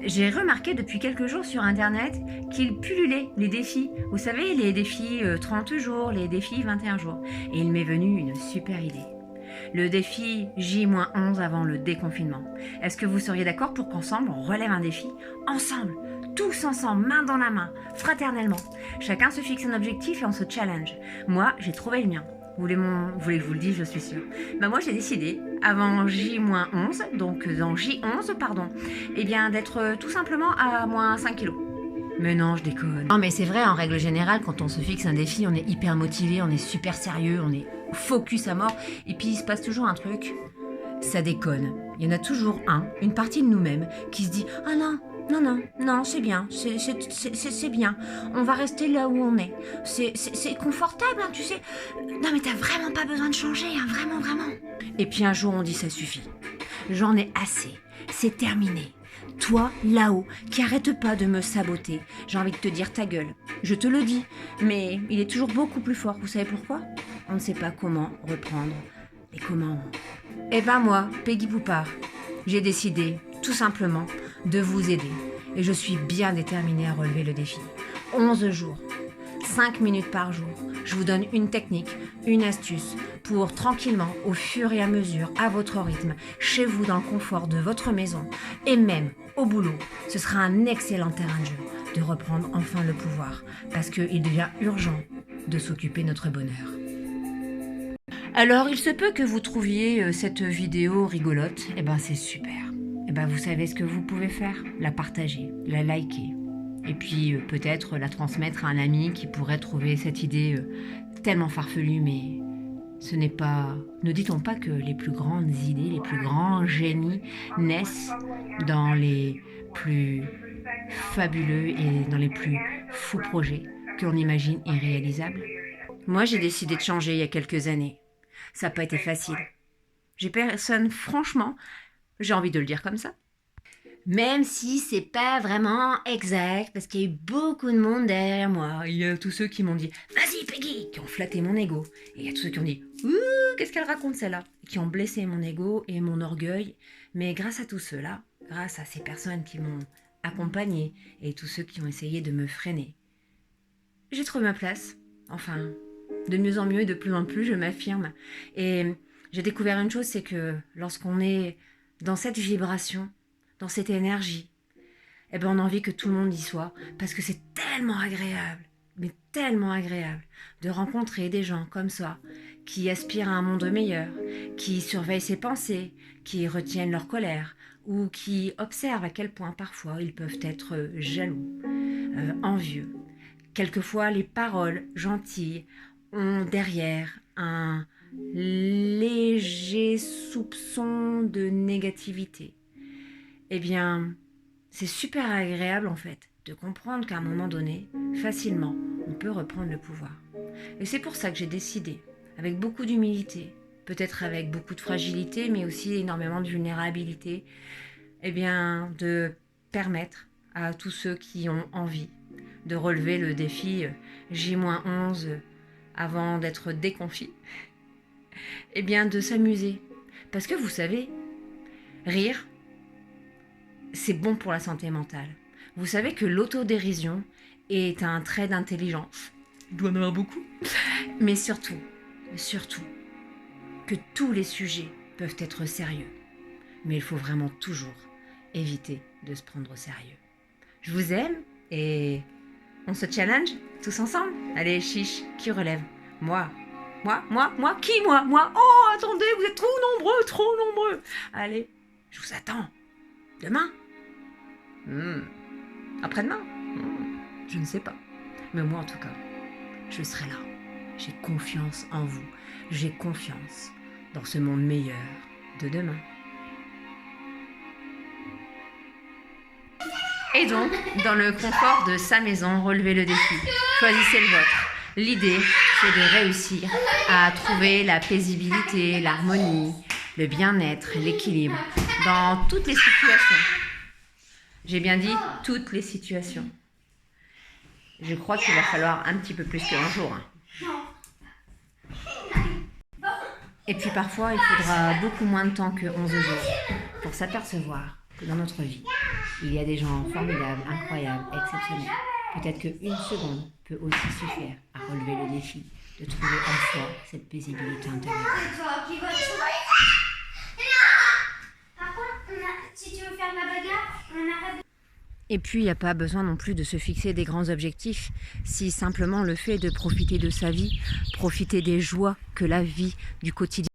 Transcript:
J'ai remarqué depuis quelques jours sur internet qu'il pullulait les défis. Vous savez, les défis 30 jours, les défis 21 jours. Et il m'est venu une super idée. Le défi J-11 avant le déconfinement. Est-ce que vous seriez d'accord pour qu'ensemble on relève un défi? Ensemble, tous ensemble, main dans la main, fraternellement. Chacun se fixe un objectif et on se challenge. Moi, j'ai trouvé le mien. Vous voulez que je vous le dise, je suis sûre. Moi j'ai décidé, avant J-11, donc dans J11, pardon, eh bien d'être tout simplement à moins 5 kilos. Mais non, je déconne. Non mais c'est vrai, en règle générale, quand on se fixe un défi, on est hyper motivé, on est super sérieux, on est focus à mort, et puis il se passe toujours un truc, ça déconne. Il y en a toujours une partie de nous-mêmes, qui se dit « Ah non, non, c'est bien, c'est bien. On va rester là où on est. C'est confortable, tu sais. Non, mais t'as vraiment pas besoin de changer, vraiment. » Et puis un jour, on dit « Ça suffit. J'en ai assez. C'est terminé. Toi, là-haut, qui arrête pas de me saboter, j'ai envie de te dire ta gueule. Je te le dis, mais il est toujours beaucoup plus fort. Vous savez pourquoi? On ne sait pas comment reprendre. Et comment? Eh ben moi, Peggy Poupard, j'ai décidé, tout simplement, de vous aider. Et je suis bien déterminée à relever le défi. 11 jours, 5 minutes par jour. Je vous donne une technique, une astuce pour tranquillement, au fur et à mesure, à votre rythme, chez vous, dans le confort de votre maison et même au boulot. Ce sera un excellent terrain de jeu de reprendre enfin le pouvoir parce qu'il devient urgent de s'occuper de notre bonheur. Alors, il se peut que vous trouviez cette vidéo rigolote. Eh ben, c'est super. Eh ben, vous savez ce que vous pouvez faire? La partager, la liker. Et puis, peut-être la transmettre à un ami qui pourrait trouver cette idée tellement farfelue, mais ce n'est pas... Ne dit-on pas que les plus grandes idées, les plus grands génies naissent dans les plus fabuleux et dans les plus fous projets que l'on imagine irréalisables? Moi, j'ai décidé de changer il y a quelques années. Ça n'a pas été facile. J'ai personne, franchement, j'ai envie de le dire comme ça. Même si c'est pas vraiment exact, parce qu'il y a eu beaucoup de monde derrière moi. Il y a tous ceux qui m'ont dit « Vas-y Peggy !» qui ont flatté mon ego. Et il y a tous ceux qui ont dit « Ouh, qu'est-ce qu'elle raconte celle-là ?» qui ont blessé mon ego et mon orgueil. Mais grâce à tous ceux-là, grâce à ces personnes qui m'ont accompagné et tous ceux qui ont essayé de me freiner, j'ai trouvé ma place. Enfin, de mieux en mieux et de plus en plus, je m'affirme. Et j'ai découvert une chose, c'est que lorsqu'on est dans cette vibration, dans cette énergie, eh ben on a envie que tout le monde y soit, parce que c'est tellement agréable, mais tellement agréable, de rencontrer des gens comme ça, qui aspirent à un monde meilleur, qui surveillent ses pensées, qui retiennent leur colère, ou qui observent à quel point parfois ils peuvent être jaloux, envieux. Quelquefois, les paroles gentilles ont derrière un léger soupçon de négativité. Eh bien, c'est super agréable en fait de comprendre qu'à un moment donné, facilement, on peut reprendre le pouvoir. Et c'est pour ça que j'ai décidé, avec beaucoup d'humilité, peut-être avec beaucoup de fragilité, mais aussi énormément de vulnérabilité, eh bien, de permettre à tous ceux qui ont envie de relever le défi J-11 avant d'être déconfit, eh bien, de s'amuser. Parce que vous savez, rire, c'est bon pour la santé mentale. Vous savez que l'autodérision est un trait d'intelligence. Il doit en avoir beaucoup. Mais surtout, que tous les sujets peuvent être sérieux. Mais il faut vraiment toujours éviter de se prendre au sérieux. Je vous aime et on se challenge tous ensemble. Allez, chiche, qui relève? Moi, qui moi? Oh, attendez, vous êtes trop nombreux. Allez, je vous attends. Demain? Après-demain? Je ne sais pas. Mais moi, en tout cas, je serai là. J'ai confiance en vous. J'ai confiance dans ce monde meilleur de demain. Et donc, dans le confort de sa maison, relevez le défi. Choisissez le vôtre. L'idée, c'est de réussir à trouver la paisibilité, l'harmonie, le bien-être, l'équilibre dans toutes les situations. J'ai bien dit toutes les situations. Je crois qu'il va falloir un petit peu plus qu'un jour. Et puis parfois, il faudra beaucoup moins de temps que 11 jours pour s'apercevoir que dans notre vie, Il y a des gens formidables, incroyables, exceptionnels. Peut-être qu'une seconde peut aussi suffire à relever le défi de trouver en soi cette paisibilité intérieure. C'est toi qui vas te... Par contre, si tu veux faire la bagarre, on arrête. Et puis, il n'y a pas besoin non plus de se fixer des grands objectifs, si simplement le fait de profiter de sa vie, profiter des joies que la vie du quotidien